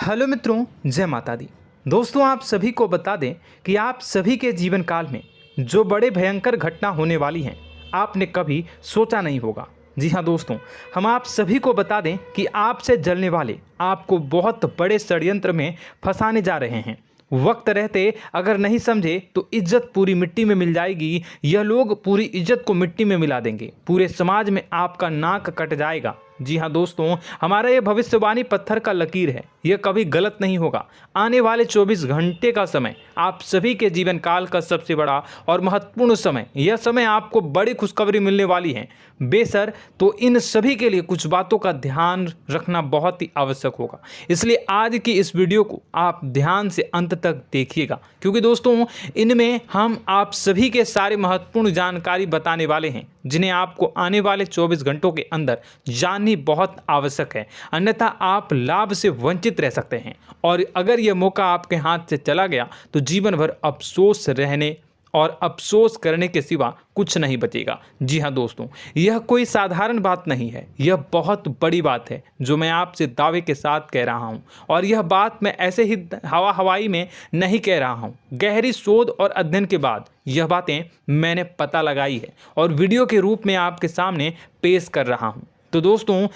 Hello मित्रों, जय माता दी। दोस्तों, आप सभी को बता दें कि आप सभी के जीवन काल में जो बड़े भयंकर घटना होने वाली हैं, आपने कभी सोचा नहीं होगा। जी हाँ दोस्तों, हम आप सभी को बता दें कि आपसे जलने वाले आपको बहुत बड़े षड्यंत्र में फंसाने जा रहे हैं। वक्त रहते अगर नहीं समझे तो इज्जत पूरी मिट्टी में मिल जाएगी। यह लोग पूरी इज्जत को मिट्टी में मिला देंगे। पूरे समाज में आपका नाक कट जाएगा। जी हाँ दोस्तों, हमारा ये भविष्यवाणी पत्थर का लकीर है, यह कभी गलत नहीं होगा। आने वाले 24 घंटे का समय आप सभी के जीवन काल का सबसे बड़ा और महत्वपूर्ण समय। यह समय आपको बड़ी खुशखबरी मिलने वाली है बेसर, तो इन सभी के लिए कुछ बातों का ध्यान रखना बहुत ही आवश्यक होगा। इसलिए आज की इस वीडियो को आप ध्यान से अंत तक देखिएगा, क्योंकि दोस्तों इनमें हम आप सभी के सारे महत्वपूर्ण जानकारी बताने वाले हैं, जिन्हें आपको आने वाले 24 घंटों के अंदर जाननी बहुत आवश्यक है। अन्यथा आप लाभ से वंचित रह सकते हैं, और अगर यह मौका आपके हाथ से चला गया तो जीवन भर अफसोस रहने और अफसोस करने के सिवा कुछ नहीं बचेगा। जी हाँ दोस्तों, यह कोई साधारण बात नहीं है, यह बहुत बड़ी बात है जो मैं आपसे दावे के साथ कह रहा हूँ। और यह बात मैं ऐसे ही हवाई में नहीं कह रहा हूँ। गहरी शोध और अध्ययन के बाद यह बातें मैंने पता लगाई है और वीडियो के रूप में आपके सामने पेश कर रहा हूँ। तो दोस्तों,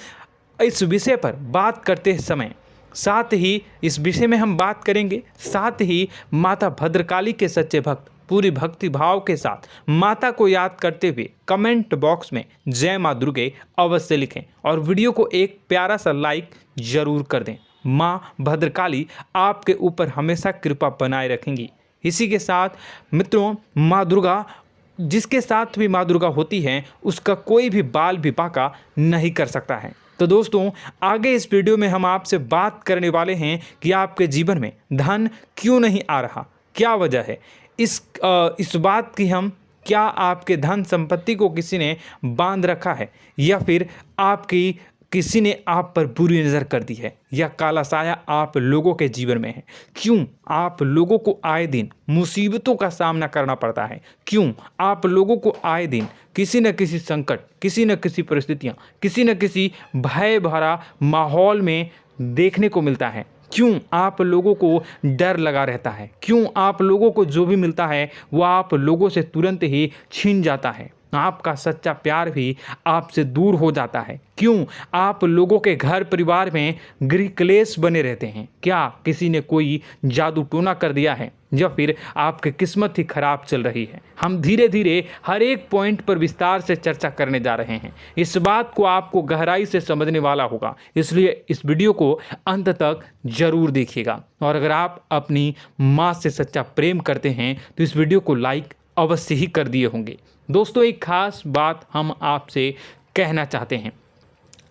इस विषय पर बात करते समय साथ ही इस विषय में हम बात करेंगे, साथ ही माता भद्रकाली के सच्चे भक्त पूरी भक्ति भाव के साथ माता को याद करते हुए कमेंट बॉक्स में जय माँ दुर्गे अवश्य लिखें और वीडियो को एक प्यारा सा लाइक जरूर कर दें। माँ भद्रकाली आपके ऊपर हमेशा कृपा बनाए रखेंगी। इसी के साथ मित्रों, माँ दुर्गा, जिसके साथ भी माँ दुर्गा होती हैं, उसका कोई भी बाल भी बांका नहीं कर सकता है। तो दोस्तों, आगे इस वीडियो में हम आपसे बात करने वाले हैं कि आपके जीवन में धन क्यों नहीं आ रहा, क्या वजह है इस बात की। हम क्या आपके धन संपत्ति को किसी ने बांध रखा है, या फिर आपकी किसी ने आप पर बुरी नज़र कर दी है, या काला साया आप लोगों के जीवन में है। क्यों आप लोगों को आए दिन मुसीबतों का सामना करना पड़ता है, क्यों आप लोगों को आए दिन किसी न किसी संकट, किसी न किसी परिस्थितियाँ, किसी न किसी भय भरा माहौल में देखने को मिलता है, क्यों आप लोगों को डर लगा रहता है, क्यों आप लोगों को जो भी मिलता है वो आप लोगों से तुरंत ही छीन जाता है, आपका सच्चा प्यार भी आपसे दूर हो जाता है, क्यों आप लोगों के घर परिवार में गृह क्लेश बने रहते हैं। क्या किसी ने कोई जादू टोना कर दिया है, या फिर आपकी किस्मत ही खराब चल रही है। हम धीरे धीरे हर एक पॉइंट पर विस्तार से चर्चा करने जा रहे हैं। इस बात को आपको गहराई से समझने वाला होगा, इसलिए इस वीडियो को अंत तक जरूर देखिएगा। और अगर आप अपनी माँ से सच्चा प्रेम करते हैं तो इस वीडियो को लाइक अवश्य ही कर दिए होंगे। दोस्तों, एक खास बात हम आपसे कहना चाहते हैं।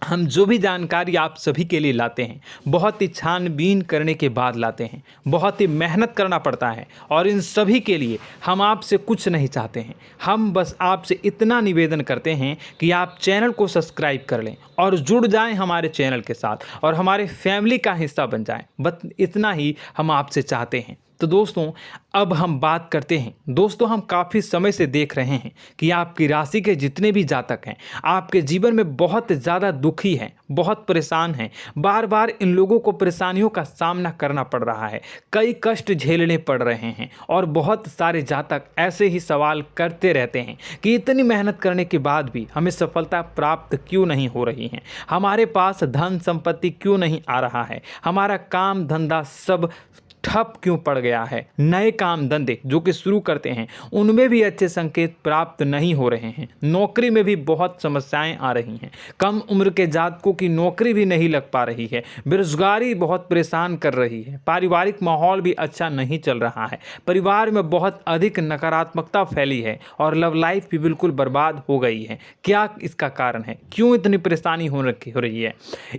हम जो भी जानकारी आप सभी के लिए लाते हैं, बहुत ही छानबीन करने के बाद लाते हैं, बहुत ही मेहनत करना पड़ता है, और इन सभी के लिए हम आपसे कुछ नहीं चाहते हैं। हम बस आपसे इतना निवेदन करते हैं कि आप चैनल को सब्सक्राइब कर लें और जुड़ जाएं हमारे चैनल के साथ और हमारे फैमिली का हिस्सा बन जाएं। बस इतना ही हम आपसे चाहते हैं। तो दोस्तों, अब हम बात करते हैं। दोस्तों, हम काफ़ी समय से देख रहे हैं कि आपकी राशि के जितने भी जातक हैं, आपके जीवन में बहुत ज़्यादा दुखी हैं, बहुत परेशान हैं। बार बार इन लोगों को परेशानियों का सामना करना पड़ रहा है, कई कष्ट झेलने पड़ रहे हैं, और बहुत सारे जातक ऐसे ही सवाल करते रहते हैं कि इतनी मेहनत करने के बाद भी हमें सफलता प्राप्त क्यों नहीं हो रही है, हमारे पास धन संपत्ति क्यों नहीं आ रहा है, हमारा काम धंधा सब ठप क्यों पड़ गया है, नए काम धंधे जो कि शुरू करते हैं उनमें भी अच्छे संकेत प्राप्त नहीं हो रहे हैं, नौकरी में भी बहुत समस्याएं आ रही हैं, कम उम्र के जातकों की नौकरी भी नहीं लग पा रही है, बेरोजगारी बहुत परेशान कर रही है, पारिवारिक माहौल भी अच्छा नहीं चल रहा है, परिवार में बहुत अधिक नकारात्मकता फैली है, और लव लाइफ भी बिल्कुल बर्बाद हो गई है। क्या इसका कारण है, क्यों इतनी परेशानी हो रही है?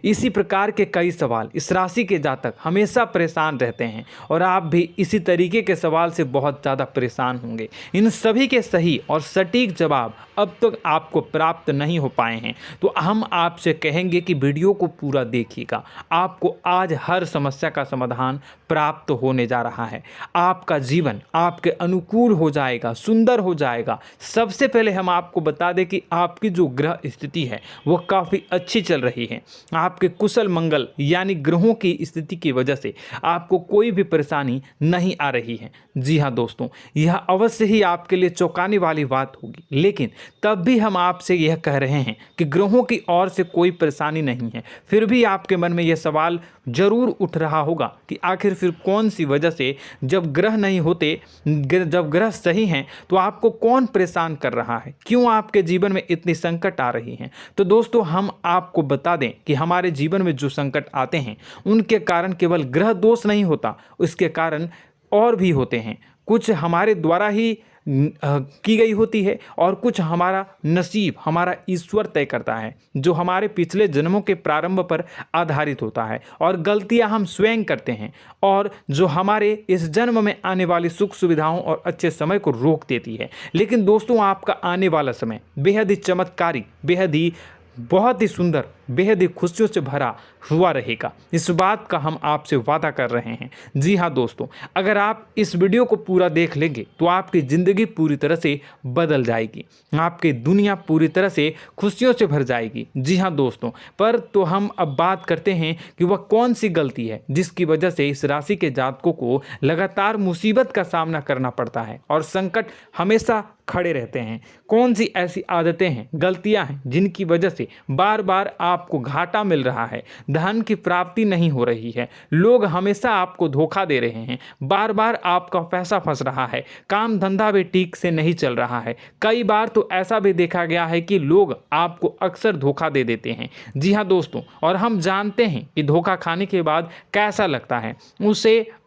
इसी प्रकार के कई सवाल इस राशि के जातक हमेशा परेशान रहते हैं, और आप भी इसी तरीके के सवाल से बहुत ज़्यादा परेशान होंगे। इन सभी के सही और सटीक जवाब अब तक आपको प्राप्त नहीं हो पाए हैं, तो हम आपसे कहेंगे कि वीडियो को पूरा देखिएगा। आपको आज हर समस्या का समाधान प्राप्त होने जा रहा है। आपका जीवन आपके अनुकूल हो जाएगा, सुंदर हो जाएगा। सबसे पहले हम आपको बता दें कि आपकी जो ग्रह स्थिति है वो काफ़ी अच्छी चल रही है। आपके कुशल मंगल यानी ग्रहों की स्थिति की वजह से आपको कोई भी परेशानी नहीं आ रही है। जी हाँ दोस्तों, यह अवश्य ही आपके लिए चौंकाने वाली बात होगी, लेकिन तब भी हम आपसे यह कह रहे हैं कि ग्रहों की ओर से कोई परेशानी नहीं है। फिर भी आपके मन में यह सवाल जरूर उठ रहा होगा कि आखिर फिर कौन सी वजह से, जब ग्रह नहीं होते, जब ग्रह सही हैं, तो आपको कौन परेशान कर रहा है, क्यों आपके जीवन में इतनी संकट आ रही हैं। तो दोस्तों, हम आपको बता दें कि हमारे जीवन में जो संकट आते हैं उनके कारण केवल ग्रह दोष नहीं होता, उसके कारण और भी होते हैं। कुछ हमारे द्वारा ही की गई होती है और कुछ हमारा नसीब, हमारा ईश्वर तय करता है, जो हमारे पिछले जन्मों के प्रारंभ पर आधारित होता है। और गलतियां हम स्वयं करते हैं और जो हमारे इस जन्म में आने वाली सुख सुविधाओं और अच्छे समय को रोक देती है। लेकिन दोस्तों, आपका आने वाला समय बेहद ही चमत्कारी, बेहद ही बहुत ही सुंदर, बेहद ही खुशियों से भरा हुआ रहेगा। इस बात का हम आपसे वादा कर रहे हैं। जी हाँ दोस्तों, अगर आप इस वीडियो को पूरा देख लेंगे तो आपकी ज़िंदगी पूरी तरह से बदल जाएगी, आपकी दुनिया पूरी तरह से खुशियों से भर जाएगी। जी हाँ दोस्तों, पर तो हम अब बात करते हैं कि वह कौन सी गलती है जिसकी वजह से इस राशि के जातकों को लगातार मुसीबत का सामना करना पड़ता है और संकट हमेशा खड़े रहते हैं। कौन सी ऐसी आदतें हैं, गलतियां हैं जिनकी वजह से बार बार आपको घाटा मिल रहा है, धन की प्राप्ति नहीं हो रही है, लोग हमेशा आपको धोखा दे रहे हैं, बार बार आपका पैसा फंस रहा है, काम धंधा भी ठीक से नहीं चल रहा है। कई बार तो ऐसा भी देखा गया है कि लोग आपको अक्सर धोखा दे देते हैं। जी हाँ दोस्तों, और हम जानते हैं कि धोखा खाने के बाद कैसा लगता है।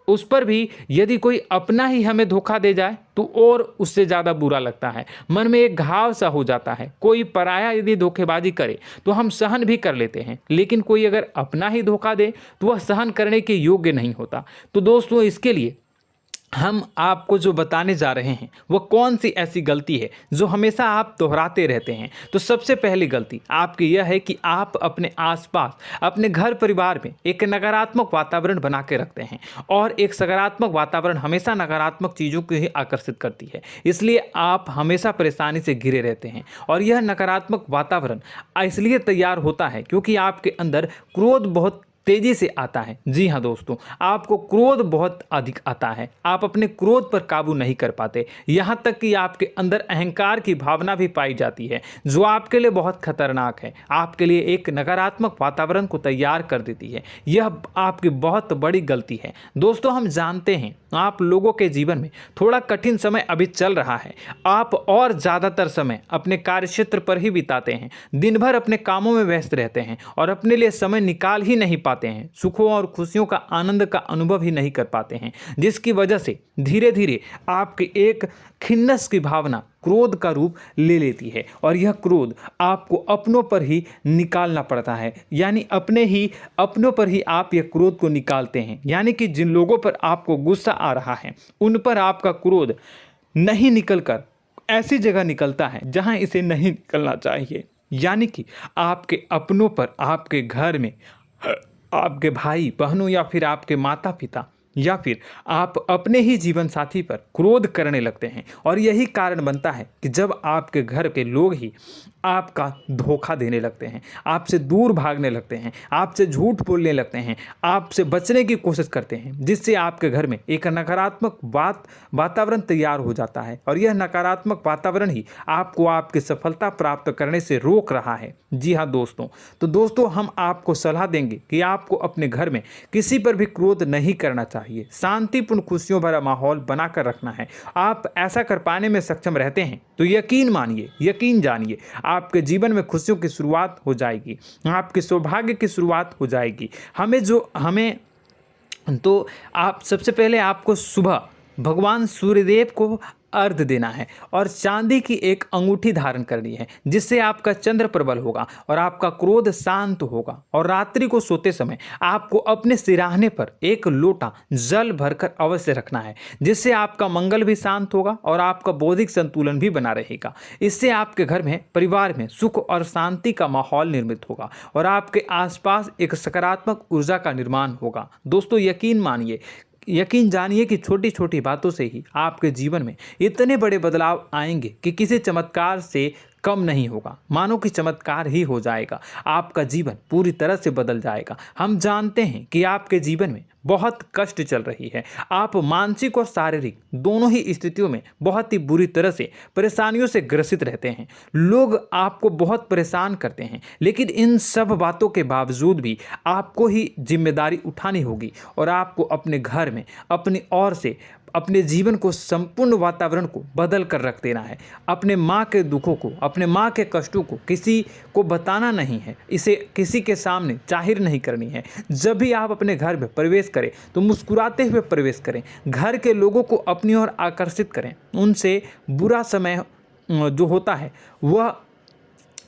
उस पर भी यदि कोई अपना ही हमें धोखा दे जाए तो और उससे ज़्यादा बुरा लगता है, मन में एक घाव सा हो जाता है। कोई पराया यदि धोखेबाजी करे तो हम सहन भी कर लेते हैं, लेकिन कोई अगर अपना ही धोखा दे तो वह सहन करने के योग्य नहीं होता। तो दोस्तों, इसके लिए हम आपको जो बताने जा रहे हैं वो कौन सी ऐसी गलती है जो हमेशा आप दोहराते रहते हैं। तो सबसे पहली गलती आपकी यह है कि आप अपने आसपास, अपने घर परिवार में एक नकारात्मक वातावरण बना के रखते हैं, और एक सकारात्मक वातावरण हमेशा नकारात्मक चीज़ों को ही आकर्षित करती है। इसलिए आप हमेशा परेशानी से घिरे रहते हैं, और यह नकारात्मक वातावरण इसलिए तैयार होता है क्योंकि आपके अंदर क्रोध बहुत तेजी से आता है। जी हाँ दोस्तों, आपको क्रोध बहुत अधिक आता है, आप अपने क्रोध पर काबू नहीं कर पाते, यहाँ तक कि आपके अंदर अहंकार की भावना भी पाई जाती है, जो आपके लिए बहुत खतरनाक है, आपके लिए एक नकारात्मक वातावरण को तैयार कर देती है। यह आपकी बहुत बड़ी गलती है। दोस्तों, हम जानते हैं आप लोगों के जीवन में थोड़ा कठिन समय अभी चल रहा है। आप और ज़्यादातर समय अपने कार्यक्षेत्र पर ही बिताते हैं, दिन भर अपने कामों में व्यस्त रहते हैं और अपने लिए समय निकाल ही नहीं पाते हैं, सुखों और खुशियों का आनंद का अनुभव ही नहीं कर पाते हैं, जिसकी वजह से धीरे धीरे आपकी एक खिन्नस की भावना क्रोध का रूप ले लेती है, और यह क्रोध आपको अपनों पर ही निकालना पड़ता है। यानी अपनों पर ही आप यह क्रोध को निकालते हैं। यानी कि जिन लोगों पर आपको गुस्सा आ रहा है उन पर आपका क्रोध नहीं निकलकर ऐसी जगह निकलता है जहां इसे नहीं निकलना चाहिए। यानी कि आपके अपनों पर, आपके घर में आपके भाई बहनों या फिर आपके माता पिता या फिर आप अपने ही जीवन साथी पर क्रोध करने लगते हैं, और यही कारण बनता है कि जब आपके घर के लोग ही आपका धोखा देने लगते हैं, आपसे दूर भागने लगते हैं, आपसे झूठ बोलने लगते हैं, आपसे बचने की कोशिश करते हैं, जिससे आपके घर में एक नकारात्मक वातावरण तैयार हो जाता है, और यह नकारात्मक वातावरण ही आपको आपकी सफलता प्राप्त करने से रोक रहा है। जी हाँ दोस्तों, तो दोस्तों, हम आपको सलाह देंगे कि आपको अपने घर में किसी पर भी क्रोध नहीं करना चाहिए, शांतिपूर्ण खुशियों भरा माहौल बनाकर रखना है। आप ऐसा कर पाने में सक्षम रहते हैं तो यकीन मानिए, यकीन जानिए, आपके जीवन में खुशियों की शुरुआत हो जाएगी, आपके सौभाग्य की शुरुआत हो जाएगी। आप सबसे पहले आपको सुबह भगवान सूर्यदेव को अर्घ देना है और चांदी की एक अंगूठी धारण करनी है, जिससे आपका चंद्र प्रबल होगा और आपका क्रोध शांत होगा। और रात्रि को सोते समय आपको अपने सिराहने पर एक लोटा जल भरकर अवश्य रखना है, जिससे आपका मंगल भी शांत होगा और आपका बौद्धिक संतुलन भी बना रहेगा। इससे आपके घर में, परिवार में सुख और शांति का माहौल निर्मित होगा और आपके आसपास एक सकारात्मक ऊर्जा का निर्माण होगा। दोस्तों यकीन जानिए कि छोटी छोटी बातों से ही आपके जीवन में इतने बड़े बदलाव आएंगे कि किसी चमत्कार से कम नहीं होगा। मानो कि चमत्कार ही हो जाएगा, आपका जीवन पूरी तरह से बदल जाएगा। हम जानते हैं कि आपके जीवन में बहुत कष्ट चल रही है, आप मानसिक और शारीरिक दोनों ही स्थितियों में बहुत ही बुरी तरह से परेशानियों से ग्रसित रहते हैं। लोग आपको बहुत परेशान करते हैं, लेकिन इन सब बातों के बावजूद भी आपको ही जिम्मेदारी उठानी होगी और आपको अपने घर में अपनी ओर से अपने जीवन को, संपूर्ण वातावरण को बदल कर रख देना है। अपने माँ के दुखों को, अपने माँ के कष्टों को किसी को बताना नहीं है, इसे किसी के सामने जाहिर नहीं करनी है। जब भी आप अपने घर में प्रवेश करें तो मुस्कुराते हुए प्रवेश करें, घर के लोगों को अपनी ओर आकर्षित करें। उनसे बुरा समय जो होता है वह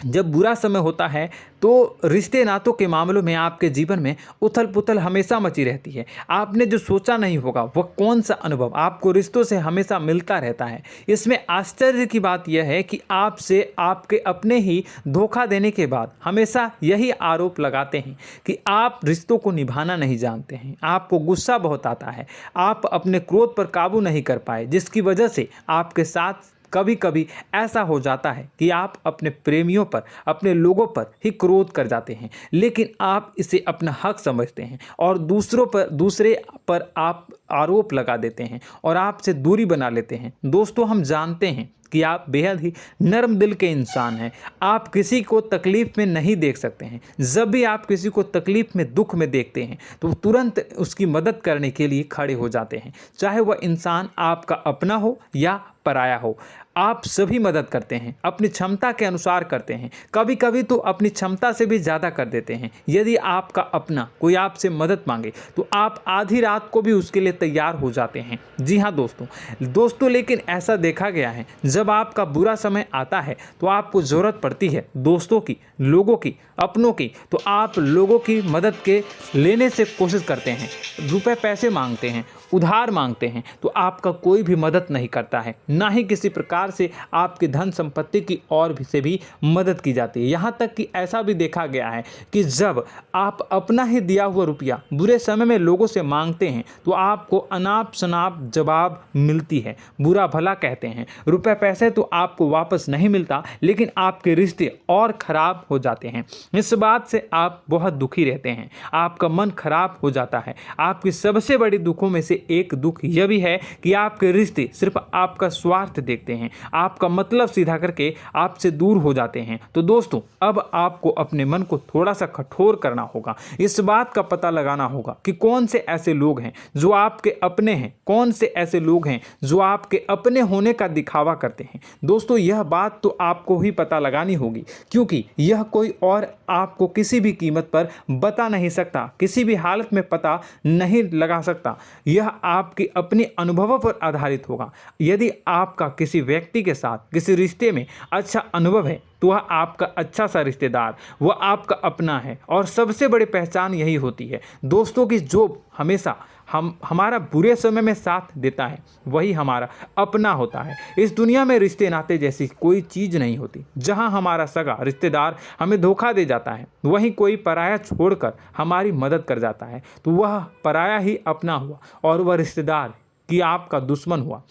जब बुरा समय होता है तो रिश्ते नातों के मामलों में आपके जीवन में उथल पुथल हमेशा मची रहती है। आपने जो सोचा नहीं होगा वह कौन सा अनुभव आपको रिश्तों से हमेशा मिलता रहता है। इसमें आश्चर्य की बात यह है कि आपसे आपके अपने ही धोखा देने के बाद हमेशा यही आरोप लगाते हैं कि आप रिश्तों को निभाना नहीं जानते हैं, आपको गुस्सा बहुत आता है, आप अपने क्रोध पर काबू नहीं कर पाए, जिसकी वजह से आपके साथ कभी कभी ऐसा हो जाता है कि आप अपने प्रेमियों पर, अपने लोगों पर ही क्रोध कर जाते हैं, लेकिन आप इसे अपना हक समझते हैं और दूसरे पर आप आरोप लगा देते हैं और आपसे दूरी बना लेते हैं। दोस्तों, हम जानते हैं कि आप बेहद ही नर्म दिल के इंसान हैं। आप किसी को तकलीफ़ में नहीं देख सकते हैं। जब भी आप किसी को तकलीफ़ में, दुख में देखते हैं तो तुरंत उसकी मदद करने के लिए खड़े हो जाते हैं, चाहे वह इंसान आपका अपना हो या पराया हो। आप सभी मदद करते हैं, अपनी क्षमता के अनुसार करते हैं, कभी कभी तो अपनी क्षमता से भी ज़्यादा कर देते हैं। यदि आपका अपना कोई आपसे मदद मांगे तो आप आधी रात को भी उसके लिए तैयार हो जाते हैं। जी हाँ दोस्तों, लेकिन ऐसा देखा गया है, जब आपका बुरा समय आता है तो आपको ज़रूरत पड़ती है दोस्तों की, लोगों की, अपनों की, तो आप लोगों की मदद के लेने से कोशिश करते हैं, रुपए पैसे मांगते हैं, उधार मांगते हैं, तो आपका कोई भी मदद नहीं करता है, ना ही किसी प्रकार से आपकी धन संपत्ति की और भी से भी मदद की जाती है। यहाँ तक कि ऐसा भी देखा गया है कि जब आप अपना ही दिया हुआ रुपया बुरे समय में लोगों से मांगते हैं तो आपको अनाप शनाप जवाब मिलती है, बुरा भला कहते हैं। रुपए पैसे तो आपको वापस नहीं मिलता, लेकिन आपके रिश्ते और खराब हो जाते हैं। इस बात से आप बहुत दुखी रहते हैं, आपका मन खराब हो जाता है। आपकी सबसे बड़ी दुखों में से एक दुख यह भी है कि आपके रिश्ते सिर्फ आपका स्वार्थ देखते हैं, आपका मतलब सीधा करके आपसे दूर हो जाते हैं। तो दोस्तों, अब आपको अपने मन को थोड़ा सा कठोर करना होगा, इस बात का पता लगाना होगा कि कौन से ऐसे लोग हैं जो आपके अपने हैं, कौन से ऐसे लोग हैं जो आपके अपने होने का दिखावा करते हैं। दोस्तों, यह बात तो आपको ही पता लगानी होगी, क्योंकि यह कोई और आपको किसी भी कीमत पर बता नहीं सकता, किसी भी हालत में पता नहीं लगा सकता। यह आपके अपने अनुभवों पर आधारित होगा। यदि आपका किसी व्यक्ति के साथ किसी रिश्ते में अच्छा अनुभव है तो वह आपका अच्छा सा रिश्तेदार, वह आपका अपना है। और सबसे बड़ी पहचान यही होती है दोस्तों की जो हमेशा हमारा बुरे समय में साथ देता है वही हमारा अपना होता है। इस दुनिया में रिश्ते नाते जैसी कोई चीज़ नहीं होती। जहां हमारा सगा रिश्तेदार हमें धोखा दे जाता है, वहीं कोई पराया छोड़कर हमारी मदद कर जाता है तो वह पराया ही अपना हुआ और वह रिश्तेदार की आपका दुश्मन हुआ।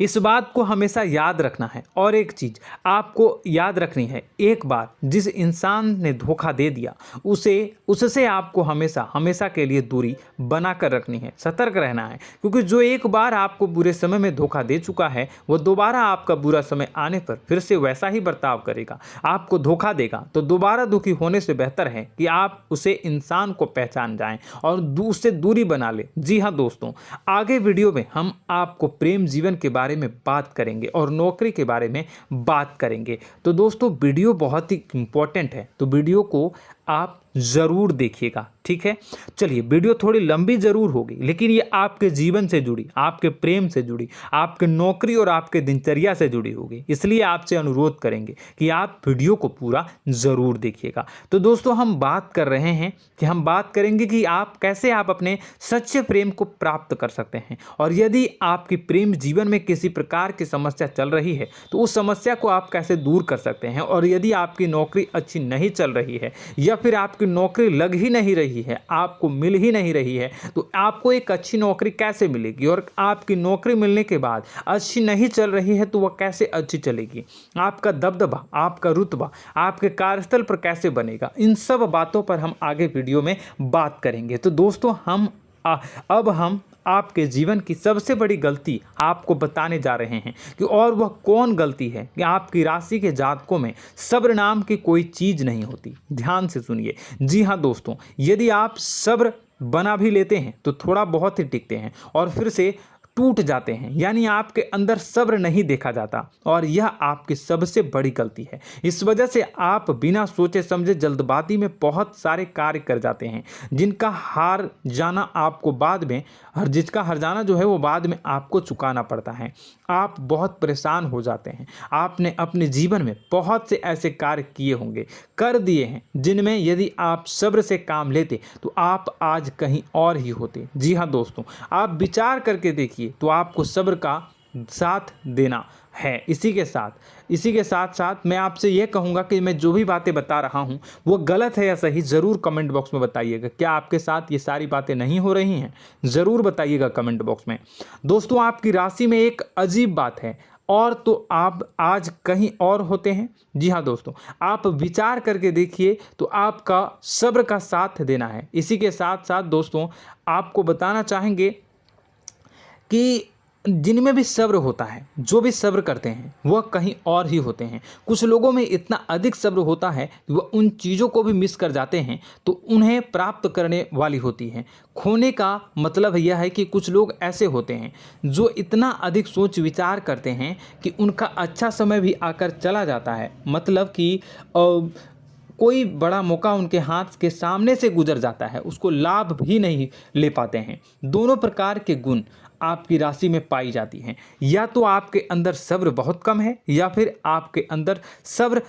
इस बात को हमेशा याद रखना है। और एक चीज़ आपको याद रखनी है, एक बार जिस इंसान ने धोखा दे दिया उससे आपको हमेशा के लिए दूरी बना कर रखनी है, सतर्क रहना है। क्योंकि जो एक बार आपको बुरे समय में धोखा दे चुका है वो दोबारा आपका बुरा समय आने पर फिर से वैसा ही बर्ताव करेगा, आपको धोखा देगा। तो दोबारा दुखी होने से बेहतर है कि आप उसे इंसान को पहचान जाएं और उससे दूरी बना लें। जी हाँ दोस्तों, आगे वीडियो में हम आपको प्रेम जीवन के बारे में बात करेंगे और नौकरी के बारे में बात करेंगे। तो दोस्तों, वीडियो बहुत ही इम्पोर्टेंट है, तो वीडियो को आप ज़रूर देखिएगा, ठीक है। चलिए, वीडियो थोड़ी लंबी ज़रूर होगी, लेकिन ये आपके जीवन से जुड़ी, आपके प्रेम से जुड़ी, आपके नौकरी और आपके दिनचर्या से जुड़ी होगी, इसलिए आपसे अनुरोध करेंगे कि आप वीडियो को पूरा ज़रूर देखिएगा। तो दोस्तों, हम बात कर रहे हैं कि हम बात करेंगे कि आप कैसे आप अपने सच्चे प्रेम को प्राप्त कर सकते हैं, और यदि आपकी प्रेम जीवन में किसी प्रकार की समस्या चल रही है तो उस समस्या को आप कैसे दूर कर सकते हैं, और यदि आपकी नौकरी अच्छी नहीं चल रही है या फिर आपकी नौकरी लग ही नहीं रही है, आपको मिल ही नहीं रही है, तो आपको एक अच्छी नौकरी कैसे मिलेगी, और आपकी नौकरी मिलने के बाद अच्छी नहीं चल रही है तो वह कैसे अच्छी चलेगी, आपका दबदबा, आपका रुतबा आपके कार्यस्थल पर कैसे बनेगा, इन सब बातों पर हम आगे वीडियो में बात करेंगे। तो दोस्तों, अब हम आपके जीवन की सबसे बड़ी गलती आपको बताने जा रहे हैं कि और वह कौन गलती है कि आपकी राशि के जातकों में सब्र नाम की कोई चीज़ नहीं होती। ध्यान से सुनिए। जी हाँ दोस्तों, यदि आप सब्र बना भी लेते हैं तो थोड़ा बहुत ही टिकते हैं और फिर से टूट जाते हैं, यानी आपके अंदर सब्र नहीं देखा जाता, और यह आपकी सबसे बड़ी गलती है। इस वजह से आप बिना सोचे समझे जल्दबाजी में बहुत सारे कार्य कर जाते हैं, जिनका हार जाना आपको बाद में जिसका हर जाना जो है वो बाद में आपको चुकाना पड़ता है। आप बहुत परेशान हो जाते हैं। आपने अपने जीवन में बहुत से ऐसे कार्य किए होंगे, कर दिए हैं, जिनमें यदि आप सब्र से काम लेते तो आप आज कहीं और ही होते। जी हाँ दोस्तों, आप विचार करके देखिए तो आपको सब्र का साथ देना है। इसी के साथ साथ मैं आपसे ये कहूँगा कि मैं जो भी बातें बता रहा हूँ वो गलत है या सही, ज़रूर कमेंट बॉक्स में बताइएगा। क्या आपके साथ ये सारी बातें नहीं हो रही हैं? ज़रूर बताइएगा कमेंट बॉक्स में। दोस्तों, आपकी राशि में एक अजीब बात है, और तो आप आज कहीं और होते हैं। जी हाँ दोस्तों, आप विचार करके देखिए तो आपका सब्र का साथ देना है। इसी के साथ साथ दोस्तों, आपको बताना चाहेंगे कि जिनमें भी सब्र होता है, जो भी सब्र करते हैं वह कहीं और ही होते हैं। कुछ लोगों में इतना अधिक सब्र होता है कि वह उन चीज़ों को भी मिस कर जाते हैं तो उन्हें प्राप्त करने वाली होती हैं। खोने का मतलब यह है कि कुछ लोग ऐसे होते हैं जो इतना अधिक सोच विचार करते हैं कि उनका अच्छा समय भी आकर चला जाता है, मतलब कि कोई बड़ा मौका उनके हाथ के सामने से गुजर जाता है, उसको लाभ भी नहीं ले पाते हैं। दोनों प्रकार के गुण आपकी राशि में पाई जाती हैं। या तो आपके अंदर सब्र बहुत कम है या फिर आपके अंदर सब्र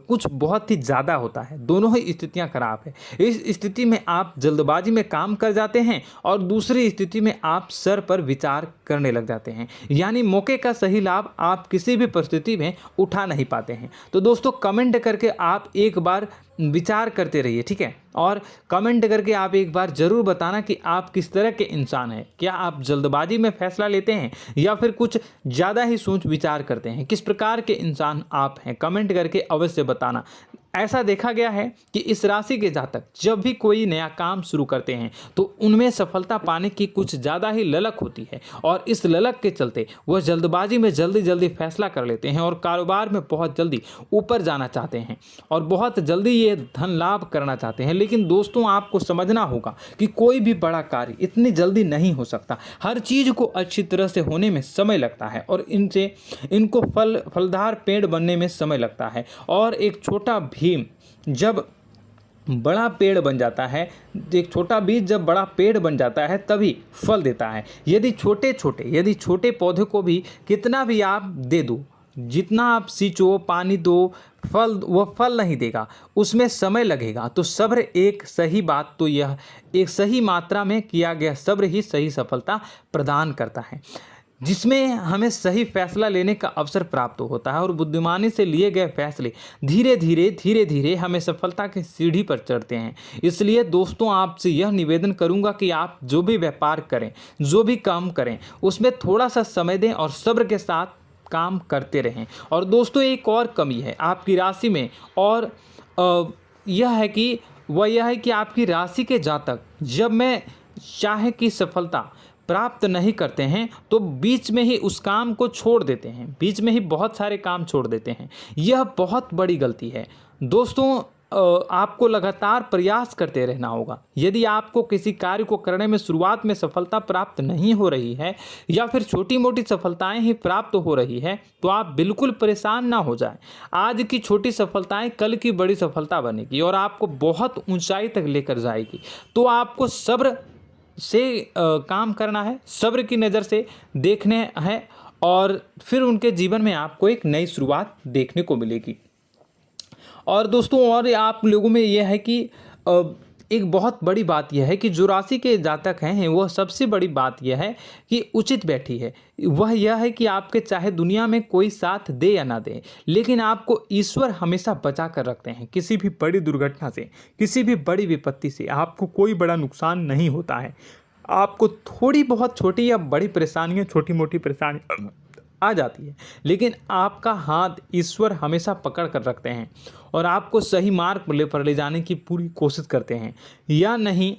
कुछ बहुत ही ज़्यादा होता है। दोनों ही स्थितियां खराब है। इस स्थिति में आप जल्दबाजी में काम कर जाते हैं और दूसरी स्थिति में आप सर पर विचार करने लग जाते हैं, यानी मौके का सही लाभ आप किसी भी परिस्थिति में उठा नहीं पाते हैं। तो दोस्तों, कमेंट करके आप एक बार विचार करते रहिए, ठीक है, और कमेंट करके आप एक बार ज़रूर बताना कि आप किस तरह के इंसान हैं। क्या आप जल्दबाजी में फैसला लेते हैं या फिर कुछ ज़्यादा ही सोच विचार करते हैं? किस प्रकार के इंसान आप हैं, कमेंट करके अवश्य बताना। ऐसा देखा गया है कि इस राशि के जातक जब भी कोई नया काम शुरू करते हैं तो उनमें सफलता पाने की कुछ ज़्यादा ही ललक होती है, और इस ललक के चलते वह जल्दबाजी में जल्दी फैसला कर लेते हैं और कारोबार में बहुत जल्दी ऊपर जाना चाहते हैं और बहुत जल्दी ये धन लाभ करना चाहते हैं। लेकिन दोस्तों, आपको समझना होगा कि कोई भी बड़ा कार्य इतनी जल्दी नहीं हो सकता। हर चीज़ को अच्छी तरह से होने में समय लगता है और इनको फलदार पेड़ बनने में समय लगता है। और एक छोटा भीम जब बड़ा पेड़ बन जाता है, एक छोटा बीज जब बड़ा पेड़ बन जाता है तभी फल देता है। यदि छोटे पौधे को भी कितना भी आप दे दो, जितना आप सींचो, पानी दो, वह फल नहीं देगा, उसमें समय लगेगा। तो सब्र एक सही बात, तो यह एक सही मात्रा में किया गया सब्र ही सही सफलता प्रदान करता है, जिसमें हमें सही फैसला लेने का अवसर प्राप्त होता है और बुद्धिमानी से लिए गए फैसले धीरे धीरे हमें सफलता की सीढ़ी पर चढ़ते हैं। इसलिए दोस्तों, आपसे यह निवेदन करूंगा कि आप जो भी व्यापार करें, जो भी काम करें, उसमें थोड़ा सा समय दें और सब्र के साथ काम करते रहें। और दोस्तों, एक और कमी है आपकी राशि में, और यह है कि आपकी राशि के जातक जब मैं चाहे कि सफलता प्राप्त नहीं करते हैं तो बीच में ही उस काम को छोड़ देते हैं, बीच में ही बहुत सारे काम छोड़ देते हैं। यह बहुत बड़ी गलती है दोस्तों। आपको लगातार प्रयास करते रहना होगा। यदि आपको किसी कार्य को करने में शुरुआत में सफलता प्राप्त नहीं हो रही है या फिर छोटी मोटी सफलताएं ही प्राप्त हो रही है तो आप बिल्कुल परेशान ना हो जाएं। आज की छोटी सफलताएं कल की बड़ी सफलता बनेगी और आपको बहुत ऊंचाई तक लेकर जाएगी। तो आपको सब्र से काम करना है, सब्र की नज़र से देखने हैं और फिर उनके जीवन में आपको एक नई शुरुआत देखने को मिलेगी। और दोस्तों और आप लोगों में यह है कि एक बहुत बड़ी बात यह है कि जो राशि के जातक हैं वह सबसे बड़ी बात यह है कि उचित बैठी है। वह यह है कि आपके चाहे दुनिया में कोई साथ दे या ना दे, लेकिन आपको ईश्वर हमेशा बचा कर रखते हैं। किसी भी बड़ी दुर्घटना से, किसी भी बड़ी विपत्ति से आपको कोई बड़ा नुकसान नहीं होता है। आपको थोड़ी बहुत छोटी या बड़ी परेशानियाँ, छोटी मोटी परेशानी आ जाती है, लेकिन आपका हाथ ईश्वर हमेशा पकड़ कर रखते हैं और आपको सही मार्ग पर ले जाने की पूरी कोशिश करते हैं। या नहीं,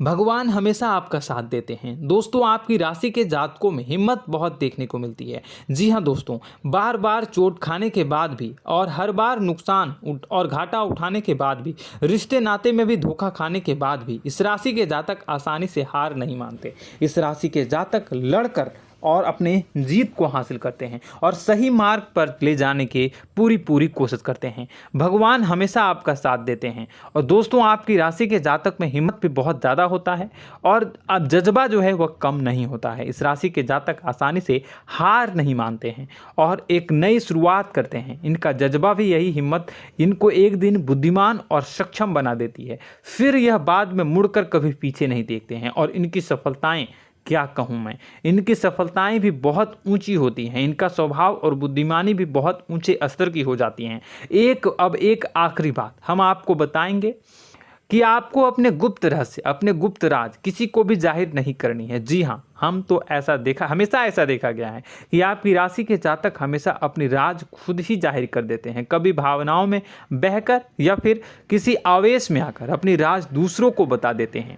भगवान हमेशा आपका साथ देते हैं। दोस्तों आपकी राशि के जातकों में हिम्मत बहुत देखने को मिलती है। जी हाँ दोस्तों, बार बार चोट खाने के बाद भी और हर बार नुकसान और घाटा उठाने के बाद भी, रिश्ते नाते में भी धोखा खाने के बाद भी इस राशि के जातक आसानी से हार नहीं मानते। इस राशि के जातक लड़कर और अपने जीत को हासिल करते हैं और सही मार्ग पर ले जाने की पूरी कोशिश करते हैं। भगवान हमेशा आपका साथ देते हैं। और दोस्तों आपकी राशि के जातक में हिम्मत भी बहुत ज़्यादा होता है और अब जज्बा जो है वह कम नहीं होता है। इस राशि के जातक आसानी से हार नहीं मानते हैं और एक नई शुरुआत करते हैं। इनका जज्बा भी, यही हिम्मत इनको एक दिन बुद्धिमान और सक्षम बना देती है। फिर यह बाद में मुड़कर कभी पीछे नहीं देखते हैं और इनकी सफलताएं, क्या कहूँ मैं, इनकी सफलताएं भी बहुत ऊंची होती हैं। इनका स्वभाव और बुद्धिमानी भी बहुत ऊंचे स्तर की हो जाती हैं। अब एक आखिरी बात हम आपको बताएंगे कि आपको अपने गुप्त रहस्य, अपने गुप्त राज किसी को भी जाहिर नहीं करनी है। जी हाँ, हम तो हमेशा ऐसा देखा गया है कि आपकी राशि के जातक हमेशा अपनी राज खुद ही जाहिर कर देते हैं। कभी भावनाओं में बहकर या फिर किसी आवेश में आकर अपनी राज दूसरों को बता देते हैं,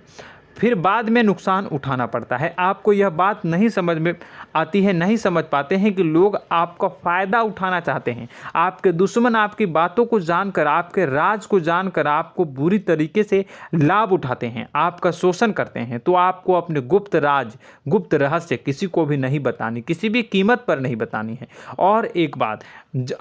फिर बाद में नुकसान उठाना पड़ता है। आपको यह बात नहीं समझ में आती है, नहीं समझ पाते हैं कि लोग आपका फ़ायदा उठाना चाहते हैं। आपके दुश्मन आपकी बातों को जानकर, आपके राज को जानकर आपको बुरी तरीके से लाभ उठाते हैं, आपका शोषण करते हैं। तो आपको अपने गुप्त राज, गुप्त रहस्य किसी को भी नहीं बतानी, किसी भी कीमत पर नहीं बतानी है। और एक बात,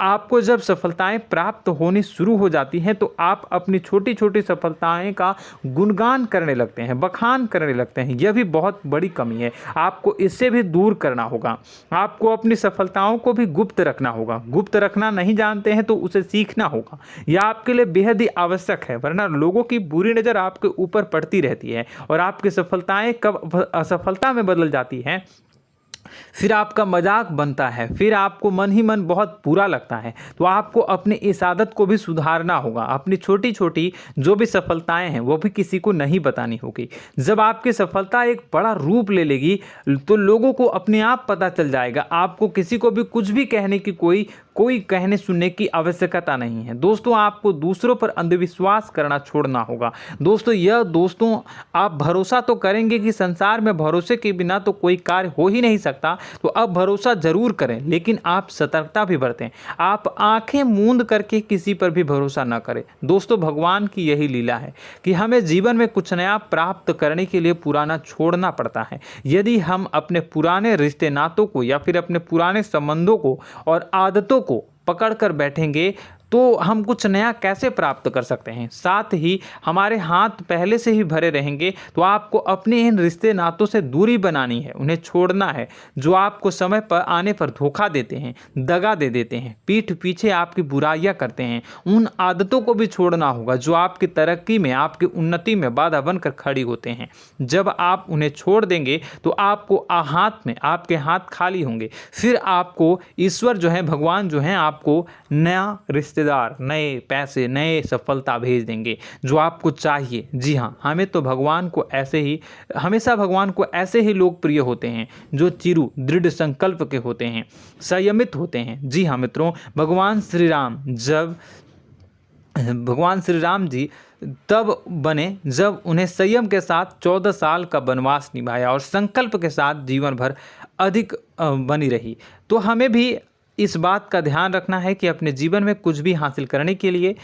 आपको जब सफलताएं प्राप्त होनी शुरू हो जाती हैं तो आप अपनी छोटी छोटी सफलताएं का गुणगान करने लगते हैं, बखान करने लगते हैं। यह भी बहुत बड़ी कमी है, आपको इससे भी दूर करना होगा। आपको अपनी सफलताओं को भी गुप्त रखना होगा। गुप्त रखना नहीं जानते हैं तो उसे सीखना होगा। यह आपके लिए बेहद ही आवश्यक है, वरना लोगों की बुरी नज़र आपके ऊपर पड़ती रहती है और आपकी सफलताएं कब असफलता में बदल जाती हैं, फिर आपका मजाक बनता है, फिर आपको मन ही मन बहुत बुरा लगता है। तो आपको अपनी इस आदत को भी सुधारना होगा। अपनी छोटी छोटी जो भी सफलताएं हैं वो भी किसी को नहीं बतानी होगी। जब आपकी सफलता एक बड़ा रूप ले लेगी तो लोगों को अपने आप पता चल जाएगा। आपको किसी को भी कुछ भी कहने की कोई कहने सुनने की आवश्यकता नहीं है। दोस्तों आपको दूसरों पर अंधविश्वास करना छोड़ना होगा। दोस्तों आप भरोसा तो करेंगे कि संसार में भरोसे के बिना तो कोई कार्य हो ही नहीं सकता, तो अब भरोसा जरूर करें, लेकिन आप सतर्कता भी बरतें। आप आंखें मूंद करके किसी पर भी भरोसा न करें। दोस्तों भगवान की यही लीला है कि हमें जीवन में कुछ नया प्राप्त करने के लिए पुराना छोड़ना पड़ता है। यदि हम अपने पुराने रिश्ते नातों को या फिर अपने पुराने संबंधों को और आदतों को पकड़ कर बैठेंगे तो हम कुछ नया कैसे प्राप्त कर सकते हैं। साथ ही हमारे हाथ पहले से ही भरे रहेंगे। तो आपको अपने इन रिश्ते नातों से दूरी बनानी है, उन्हें छोड़ना है जो आपको समय पर आने पर धोखा देते हैं, दगा दे देते हैं, पीठ पीछे आपकी बुराइयां करते हैं। उन आदतों को भी छोड़ना होगा जो आपकी तरक्की में, आपकी उन्नति में बाधा बनकर खड़ी होते हैं। जब आप उन्हें छोड़ देंगे तो आपको आपके हाथ खाली होंगे। फिर आपको ईश्वर जो है, भगवान जो है, आपको नया रिश्तेदार, नए पैसे, नए सफलता भेज देंगे जो आपको चाहिए। जी हाँ, हमेशा भगवान को ऐसे ही लोग प्रिय होते हैं जो चिरु दृढ़ संकल्प के होते हैं, संयमित होते हैं। जी हाँ मित्रों, भगवान श्री राम जी तब बने जब उन्हें संयम के साथ 14 साल का वनवास निभाया और संकल्प के साथ जीवन भर अधिक बनी रही। तो हमें भी इस बात का ध्यान रखना है कि अपने जीवन में कुछ भी हासिल करने के लिए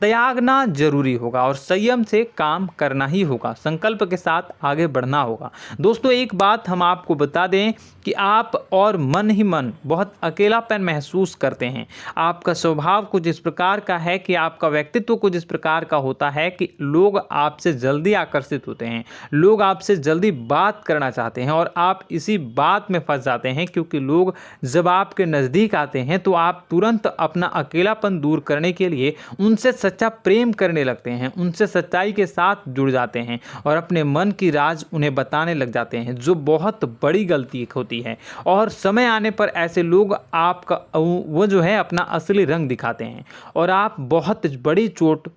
त्यागना जरूरी होगा और संयम से काम करना ही होगा, संकल्प के साथ आगे बढ़ना होगा। दोस्तों एक बात हम आपको बता दें कि आप और मन ही मन बहुत अकेलापन महसूस करते हैं। आपका स्वभाव कुछ इस प्रकार का है कि आपका व्यक्तित्व कुछ इस प्रकार का होता है कि लोग आपसे जल्दी आकर्षित होते हैं, लोग आपसे जल्दी बात करना चाहते हैं और आप इसी बात में फंस जाते हैं, क्योंकि लोग जब आपके नज़दीक आते हैं तो आप तुरंत अपना अकेलापन दूर करने के लिए उनसे सच्चा प्रेम करने लगते हैं, उनसे सच्चाई के साथ जुड़ जाते हैं और अपने मन की राज उन्हें बताने लग जाते हैं, जो बहुत बड़ी गलती होती है। और समय आने पर ऐसे लोग आपका वो जो है अपना असली रंग दिखाते हैं और आप बहुत बड़ी चोट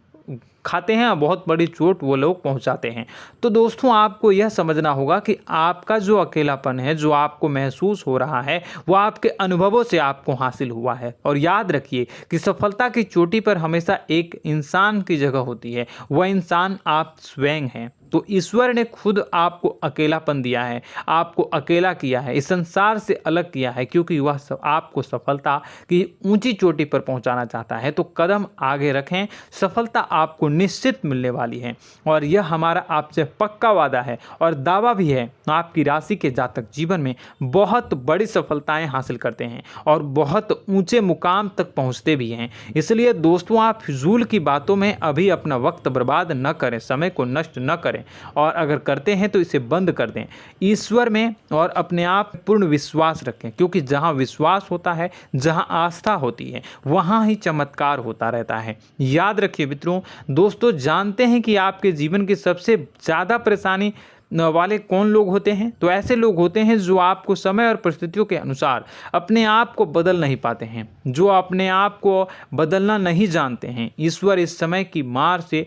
खाते हैं, बहुत बड़ी चोट वो लोग पहुंचाते हैं। तो दोस्तों आपको यह समझना होगा कि आपका जो अकेलापन है, जो आपको महसूस हो रहा है, वो आपके अनुभवों से आपको हासिल हुआ है। और याद रखिए कि सफलता की चोटी पर हमेशा एक इंसान की जगह होती है, वह इंसान आप स्वयं हैं। तो ईश्वर ने खुद आपको अकेलापन दिया है, आपको अकेला किया है, इस संसार से अलग किया है, क्योंकि वह आपको सफलता की ऊंची चोटी पर पहुंचाना चाहता है। तो कदम आगे रखें, सफलता आपको निश्चित मिलने वाली है और यह हमारा आपसे पक्का वादा है और दावा भी है। आपकी राशि के जातक जीवन में बहुत बड़ी सफलताएं हासिल करते हैं और बहुत ऊंचे मुकाम तक पहुंचते भी हैं। इसलिए दोस्तों आप फिजूल की बातों में अभी अपना वक्त बर्बाद न करें, समय को नष्ट न करें और अगर करते हैं तो इसे बंद कर दें। ईश्वर में और अपने आप पूर्ण विश्वास रखें, क्योंकि जहां विश्वास होता है, जहां आस्था होती है, वहां ही चमत्कार होता रहता है। याद रखिए मित्रों, दोस्तों जानते हैं कि आपके जीवन की सबसे ज़्यादा परेशानी वाले कौन लोग होते हैं? तो ऐसे लोग होते हैं जो आपको समय और परिस्थितियों के अनुसार अपने आप को बदल नहीं पाते हैं, जो अपने आप को बदलना नहीं जानते हैं। ईश्वर इस समय की मार से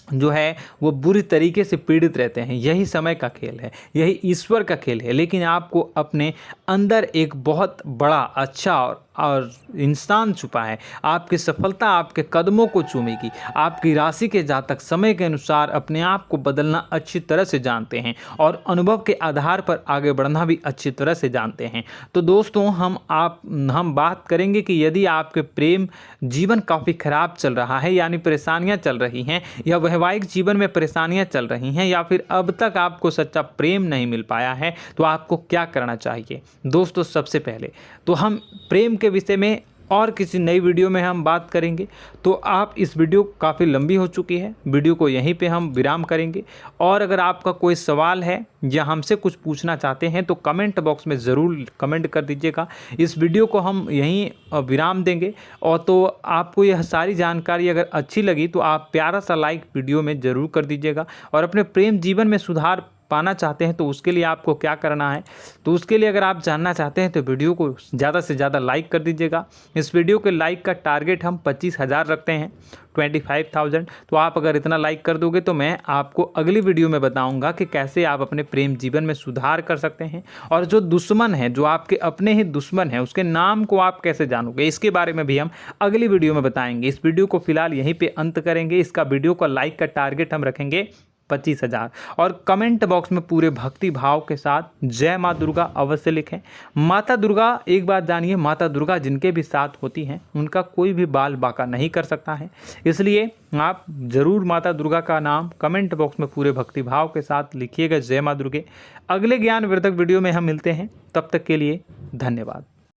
जो है वो बुरी तरीके से पीड़ित रहते हैं। यही समय का खेल है, यही ईश्वर का खेल है। लेकिन आपको अपने अंदर एक बहुत बड़ा अच्छा और इंसान छुपा है। आपकी सफलता आपके कदमों को चूमेगी। आपकी राशि के जातक समय के अनुसार अपने आप को बदलना अच्छी तरह से जानते हैं और अनुभव के आधार पर आगे बढ़ना भी अच्छी तरह से जानते हैं। तो दोस्तों हम बात करेंगे कि यदि आपके प्रेम जीवन काफ़ी खराब चल रहा है, यानी परेशानियां चल रही हैं, या वैवाहिक जीवन में परेशानियां चल रही हैं, या फिर अब तक आपको सच्चा प्रेम नहीं मिल पाया है, तो आपको क्या करना चाहिए। दोस्तों सबसे पहले तो हम प्रेम के विषय में और किसी नई वीडियो में हम बात करेंगे। तो आप इस वीडियो काफ़ी लंबी हो चुकी है, वीडियो को यहीं पे हम विराम करेंगे। और अगर आपका कोई सवाल है या हमसे कुछ पूछना चाहते हैं तो कमेंट बॉक्स में ज़रूर कमेंट कर दीजिएगा। इस वीडियो को हम यहीं विराम देंगे। और तो आपको यह सारी जानकारी अगर अच्छी लगी तो आप प्यारा सा लाइक वीडियो में ज़रूर कर दीजिएगा। और अपने प्रेम जीवन में सुधार पाना चाहते हैं तो उसके लिए आपको क्या करना है, तो उसके लिए अगर आप जानना चाहते हैं तो वीडियो को ज़्यादा से ज़्यादा लाइक कर दीजिएगा। इस वीडियो के लाइक का टारगेट हम 25,000 रखते हैं, 25,000। तो आप अगर इतना लाइक कर दोगे तो मैं आपको अगली वीडियो में बताऊंगा कि कैसे आप अपने प्रेम जीवन में सुधार कर सकते हैं। और जो दुश्मन है, जो आपके अपने ही दुश्मन है, उसके नाम को आप कैसे जानोगे, इसके बारे में भी हम अगली वीडियो में बताएंगे। इस वीडियो को फिलहाल यहीं पर अंत करेंगे। इसका वीडियो का लाइक का टारगेट हम रखेंगे 25,000। और कमेंट बॉक्स में पूरे भक्ति भाव के साथ जय माँ दुर्गा अवश्य लिखें। माता दुर्गा, एक बात जानिए, माता दुर्गा जिनके भी साथ होती हैं उनका कोई भी बाल बाका नहीं कर सकता है। इसलिए आप ज़रूर माता दुर्गा का नाम कमेंट बॉक्स में पूरे भक्ति भाव के साथ लिखिएगा, जय माँ दुर्गे। अगले ज्ञानवर्धक वीडियो में हम मिलते हैं, तब तक के लिए धन्यवाद।